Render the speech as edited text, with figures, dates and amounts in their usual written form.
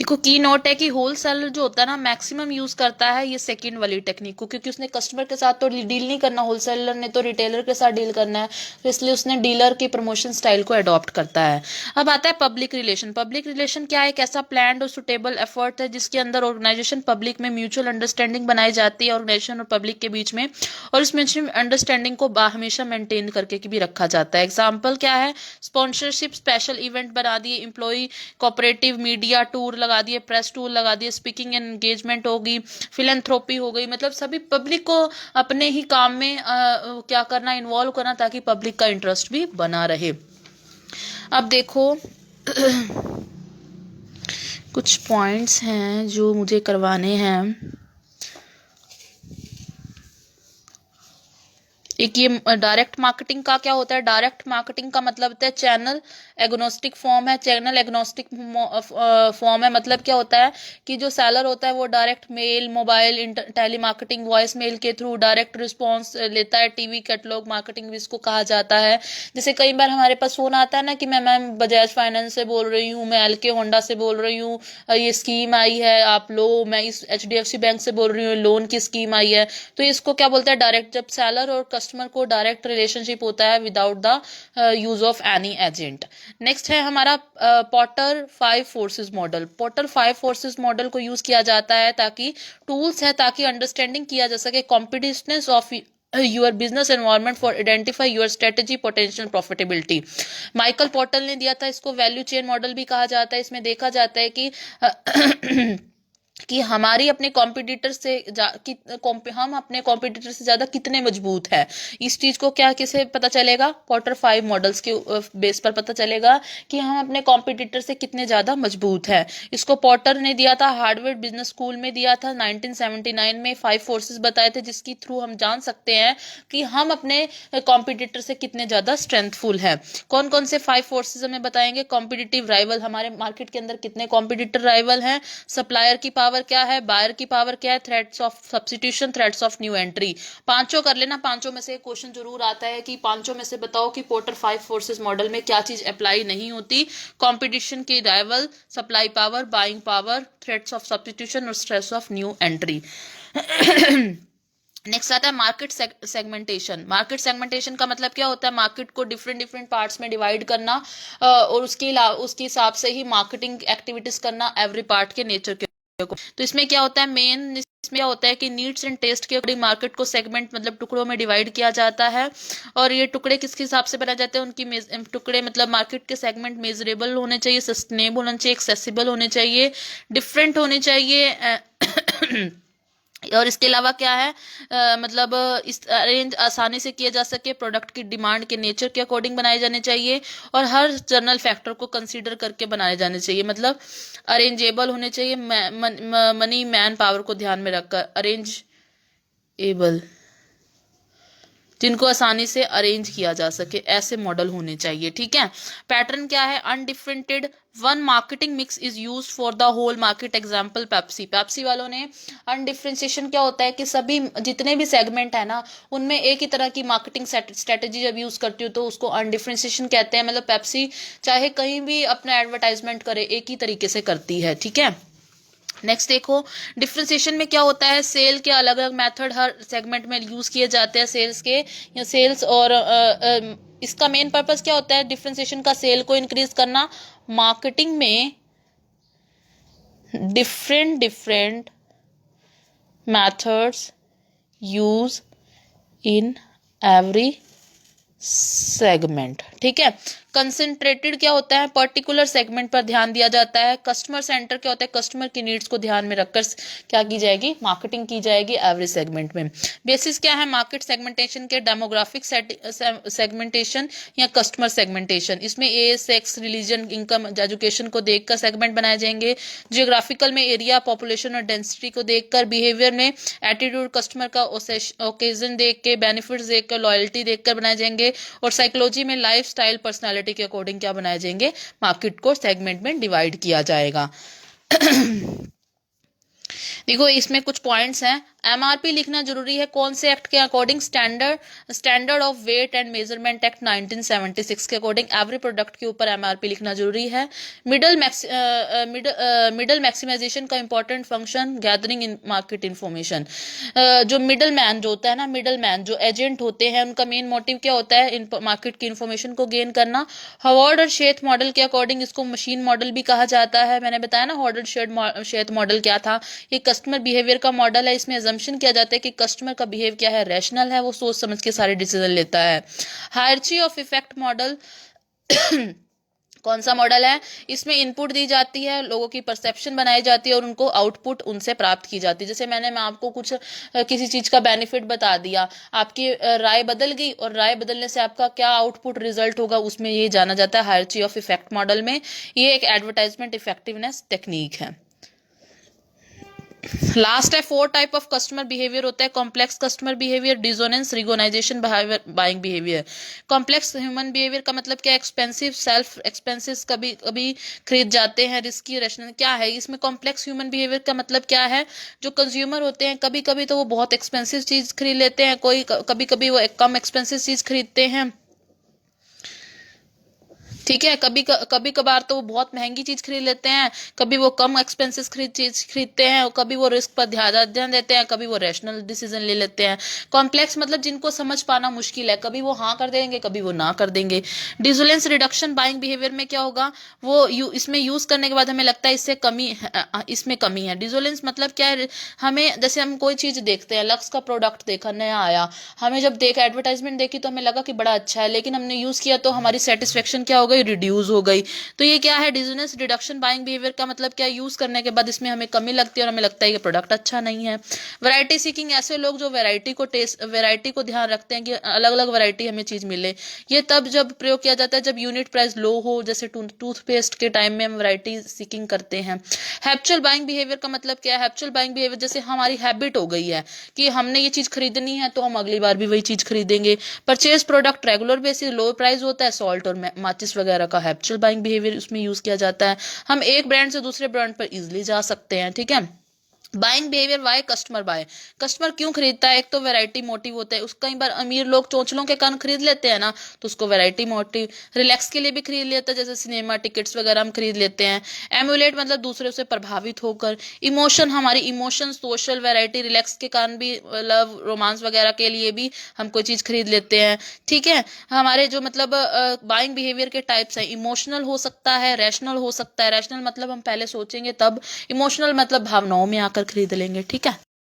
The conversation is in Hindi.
देखो की नोट है कि होलसेलर जो होता है ना मैक्सिमम यूज करता है ये सेकंड वाली टेक्निक को, क्योंकि उसने कस्टमर के साथ तो डील नहीं करना, होलसेलर ने तो रिटेलर के साथ डील करना है, तो इसलिए उसने डीलर की प्रमोशन स्टाइल को अडॉप्ट करता है। अब आता है पब्लिक रिलेशन। पब्लिक रिलेशन क्या है? एक ऐसा प्लान और सुटेबल एफर्ट है जिसके अंदर ऑर्गेनाइजेशन पब्लिक में म्यूचुअल अंडरस्टैंडिंग बनाई जाती है ऑर्गेनाइजेशन और पब्लिक के बीच में, और इस म्यूचुअल अंडरस्टैंडिंग को हमेशा मेंटेन करके भी रखा जाता है। एग्जाम्पल क्या है? स्पॉन्सरशिप, स्पेशल इवेंट बना दिए, एम्प्लॉय कोऑपरेटिव, मीडिया टूर लगा दिए, प्रेस टूर लगा दिए, स्पीकिंग एंगेजमेंट होगी, फिलेंथ्रोपी हो गई, मतलब सभी पब्लिक को अपने ही काम में क्या करना, इन्वॉल्व करना, ताकि पब्लिक का इंटरेस्ट भी बना रहे। अब देखो कुछ पॉइंट्स हैं जो मुझे करवाने हैं। एक ये डायरेक्ट मार्केटिंग का क्या होता है? डायरेक्ट मार्केटिंग का मतलब होता है चैनल एग्नोस्टिक फॉर्म है। चैनल एग्नोस्टिक फॉर्म है मतलब क्या होता है कि जो सेलर होता है वो direct mail, mobile, telemarketing, voice mail के थ्रू डायरेक्ट रिस्पॉन्स लेता है। टीवी कैटलॉग मार्केटिंग भी इसको कहा जाता है। जैसे कई बार हमारे पास फोन आता है ना कि मैम बजाज फाइनेंस से बोल रही हूँ, मैं एलके होंडा से बोल रही हूँ, ये स्कीम आई है आप लो, मैं इस एचडीएफसी बैंक से बोल रही हूँ, लोन की स्कीम आई है। तो इसको क्या बोलते हैं? डायरेक्ट। जब सेलर और कस्टमर को डायरेक्ट रिलेशनशिप होता है without the use of any agent. Next है हमारा Potter 5 forces model. Potter 5 forces model को यूज किया जाता है ताकि टूल्स है ताकि अंडरस्टैंडिंग किया जा सके competitions of your business environment for identify your strategy potential profitability. Michael Porter ने दिया था इसको। वैल्यू चेन मॉडल भी कहा जाता है। इसमें देखा जाता है कि हमारी अपने कॉम्पिटिटर से हम अपने कॉम्पिटिटर से ज्यादा कितने मजबूत है। इस चीज को क्या किसे पता चलेगा? पॉटर 5 मॉडल्स के बेस पर पता चलेगा कि हम अपने कॉम्पिटिटर से कितने ज्यादा मजबूत है। इसको पॉटर ने दिया था, हार्वर्ड बिजनेस स्कूल में दिया था 1979 में। 5 फोर्सेस बताए थे जिसकी थ्रू हम जान सकते हैं कि हम अपने कॉम्पिटिटर से कितने ज्यादा स्ट्रेंथफुल है। कौन कौन से 5 फोर्सेस हमें बताएंगे? कॉम्पिटिटिव राइवल, हमारे मार्केट के अंदर कितने कॉम्पिटिटर राइवल हैं। सप्लायर की पावर क्या है? बायर की पावर क्या है? Threats of substitution, threats of new entry. पांचों कर लेना। पांचों में से एक क्वेश्चन जरूर आता है कि पांचों में से बताओ कि पोर्टर 5 फोर्सेस मॉडल में क्या चीज अप्लाई नहीं होती। कंपटीशन की rival, supply power, buying power, threats of substitution और threats of new entry. Next आता है मार्केट सेगमेंटेशन। मार्केट सेगमेंटेशन का मतलब क्या होता है? मार्केट को डिफरेंट डिफरेंट पार्ट्स में डिवाइड करना और उसके हिसाब से ही मार्केटिंग एक्टिविटीज करना एवरी पार्ट के नेचर के। तो इसमें क्या होता है? मेन इसमें क्या होता है कि नीड्स एंड टेस्ट के अकॉर्डिंग मार्केट को सेगमेंट मतलब टुकड़ों में डिवाइड किया जाता है। और ये टुकड़े किसके हिसाब से बनाए जाते हैं? उनकी टुकड़े मतलब मार्केट के सेगमेंट मेजरेबल होने चाहिए, सस्टेनेबल होने चाहिए, एक्सेसिबल होने चाहिए, डिफरेंट होने चाहिए और इसके अलावा क्या है मतलब इस अरेंज आसानी से किया जा सके, प्रोडक्ट की डिमांड के नेचर के अकॉर्डिंग बनाए जाने चाहिए और हर जनरल फैक्टर को कंसीडर करके बनाए जाने चाहिए। मतलब अरेंजेबल होने चाहिए, मनी मैन पावर को ध्यान में रखकर अरेंजेबल, जिनको आसानी से अरेंज किया जा सके, ऐसे मॉडल होने चाहिए। ठीक है। पैटर्न क्या है? Undifferentiated one marketing mix is use for the whole market. Example Pepsi. Pepsi वालों ने अनडिफरेंशिएशन क्या होता है कि सभी जितने भी सेगमेंट है ना उनमें एक ही तरह की मार्केटिंग स्ट्रेटेजी जब यूज करती हो तो उसको अनडिफरेंशिएशन कहते हैं। मतलब पेप्सी चाहे कहीं भी अपना एडवर्टाइजमेंट करे एक ही तरीके से करती है। ठीक है। नेक्स्ट देखो डिफ्रेंसिएशन में क्या होता है? सेल के अलग अलग मेथड हर सेगमेंट में यूज किए जाते हैं सेल्स के, या सेल्स और इसका मेन पर्पस क्या होता है डिफ्रेंसिएशन का? सेल को इंक्रीज करना। मार्केटिंग में different methods use in every segment. ठीक है। कंसंट्रेटेड क्या होता है? पर्टिकुलर सेगमेंट पर ध्यान दिया जाता है। कस्टमर सेंटर क्या होता है? कस्टमर की नीड्स को ध्यान में रखकर क्या की जाएगी? मार्केटिंग की जाएगी एवरेज सेगमेंट में। बेसिस क्या है मार्केट सेगमेंटेशन के? डेमोग्राफिक सेगमेंटेशन या कस्टमर सेगमेंटेशन। इसमें age, sex, religion, income, education को देखकर सेगमेंट बनाए जाएंगे। जियोग्राफिकल में एरिया, पॉपुलेशन और डेंसिटी को देखकर। बिहेवियर में एटीट्यूड, कस्टमर का ओकेजन देख के, बेनिफिट्स देख कर, लॉयल्टी देखकर बनाए जाएंगे। और साइकोलॉजी में लाइफ स्टाइल, पर्सनैलिटी के अकॉर्डिंग क्या बनाए जाएंगे? मार्केट को सेगमेंट में डिवाइड किया जाएगा। देखो इसमें कुछ पॉइंट्स हैं। एमआरपी लिखना जरूरी है कौन से एक्ट के according, standard of weight and measurement act 1976 के अकॉर्डिंग एवरी प्रोडक्ट के ऊपर एमआरपी लिखना जरूरी है। मिडल मैक्सिमाइजेशन का इंपॉर्टेंट फंक्शन गैदरिंग इन मार्केट इंफॉर्मेशन। जो मिडल मैन जो होता है ना, मिडल मैन जो एजेंट होते हैं, उनका मेन मोटिव क्या होता है, मार्केट की इंफॉर्मेशन को गेन करना। हॉवर्ड और शेथ मॉडल के अकॉर्डिंग इसको मशीन मॉडल भी कहा जाता है। मैंने बताया ना हॉवर्ड शेथ मॉडल क्या था, ये कस्टमर बिहेवियर का मॉडल है। इसमें अजम्पशन किया जाता है कि कस्टमर का बिहेव क्या है, रैशनल है, वो सोच समझ के सारे डिसीजन लेता है। हायरार्ची ऑफ इफेक्ट मॉडल कौन सा मॉडल है, इसमें इनपुट दी जाती है, लोगों की परसेप्शन बनाई जाती है और उनको आउटपुट उनसे प्राप्त की जाती है। जैसे मैं आपको कुछ किसी चीज का बेनिफिट बता दिया, आपकी राय बदल गई और राय बदलने से आपका क्या आउटपुट रिजल्ट होगा, उसमें ये जाना जाता है हायरार्ची ऑफ इफेक्ट मॉडल में। ये एक एडवर्टाइजमेंट इफेक्टिवनेस टेक्निक है। लास्ट है 4 टाइप ऑफ कस्टमर बिहेवियर होता है, complex customer behaviour, dissonance, recognization, buying behaviour. Complex human behaviour का मतलब क्या है, एक्सपेंसिव, सेल्फ एक्सपेंसिव, कभी कभी खरीद जाते हैं, रिस्की, रैशनल, क्या है इसमें कॉम्प्लेक्स ह्यूमन बिहेवियर का मतलब क्या है, जो कंज्यूमर होते हैं कभी कभी तो वो बहुत एक्सपेंसिव चीज खरीद लेते हैं, कोई कभी कभी वो कम एक्सपेंसिव चीज खरीदते हैं, ठीक है, कभी कभार तो वो बहुत महंगी चीज खरीद लेते हैं, कभी वो कम एक्सपेंसिव चीज खरीदते हैं, कभी वो रिस्क पर ध्यान देते हैं, कभी वो रैशनल डिसीजन ले लेते हैं। कॉम्प्लेक्स मतलब जिनको समझ पाना मुश्किल है, कभी वो हाँ कर देंगे, कभी वो ना कर देंगे। डिसोलेंस रिडक्शन बाइंग बिहेवियर में क्या होगा, वो इसमें यूज करने के बाद हमें लगता है इसमें कमी है। डिसोलेंस मतलब क्या है, हमें जैसे हम कोई चीज देखते हैं, लक्स का प्रोडक्ट देखा नया आया, हमें जब एडवर्टाइजमेंट देखी तो हमें लगा कि बड़ा अच्छा है, लेकिन हमने यूज किया तो हमारी सेटिस्फेक्शन क्या हो गई, रिड्यूस हो गई। तो ये क्या है, डिसोनेंस रिडक्शन बाइंग बिहेवियर का मतलब क्या, यूज करने के बाद इसमें हमें कमी लगती है और हमें लगता है कि प्रोडक्ट अच्छा नहीं है। वैरायटी सीकिंग, ऐसे लोग जो वैरायटी को ध्यान रखते हैं कि अलग अलग वैरायटी हमें चीज मिले। ये तब जब प्रयोग किया जाता है जब यूनिट प्राइस लो हो, जैसे टूथपेस्ट के टाइम में हम वैरायटी सीकिंग करते हैं। हैप्चुअल बाइंग बिहेवियर का मतलब क्या है, हैप्चुअल बाइंग बिहेवियर जैसे हमारी हैबिट हो गई है कि हमने ये चीज खरीदनी है तो हम अगली बार भी वही चीज खरीदेंगे। परचेज प्रोडक्ट रेगुलर बेसिस, लो प्राइस होता है, सॉल्ट और माचिस वगैरह का हैप्चुअल बाइंग बिहेवियर उसमें यूज किया जाता है। हम एक ब्रांड से दूसरे ब्रांड पर इजिली जा सकते हैं, ठीक है। Buying behaviour, why customer buy, customer क्यों खरीदता है, एक तो वैरायटी मोटिव होता है, कई बार अमीर लोग चोंचलों के कान खरीद लेते हैं ना, तो उसको वैरायटी मोटिव, रिलैक्स के लिए भी खरीद लेता है, जैसे सिनेमा टिकट्स वगैरह हम खरीद लेते हैं। एमुलेट मतलब दूसरे से प्रभावित होकर। इमोशन, हमारी इमोशन, सोशल, वैरायटी, रिलैक्स के कारण भी, लव रोमांस वगैरह के लिए भी हम कोई चीज खरीद लेते हैं, ठीक है। हमारे जो मतलब बाइंग बिहेवियर के टाइप्स हैं, इमोशनल हो सकता है, रैशनल हो सकता है। रैशनल मतलब हम पहले सोचेंगे तब, इमोशनल मतलब भावनाओं में आकर खरीद लेंगे, ठीक है।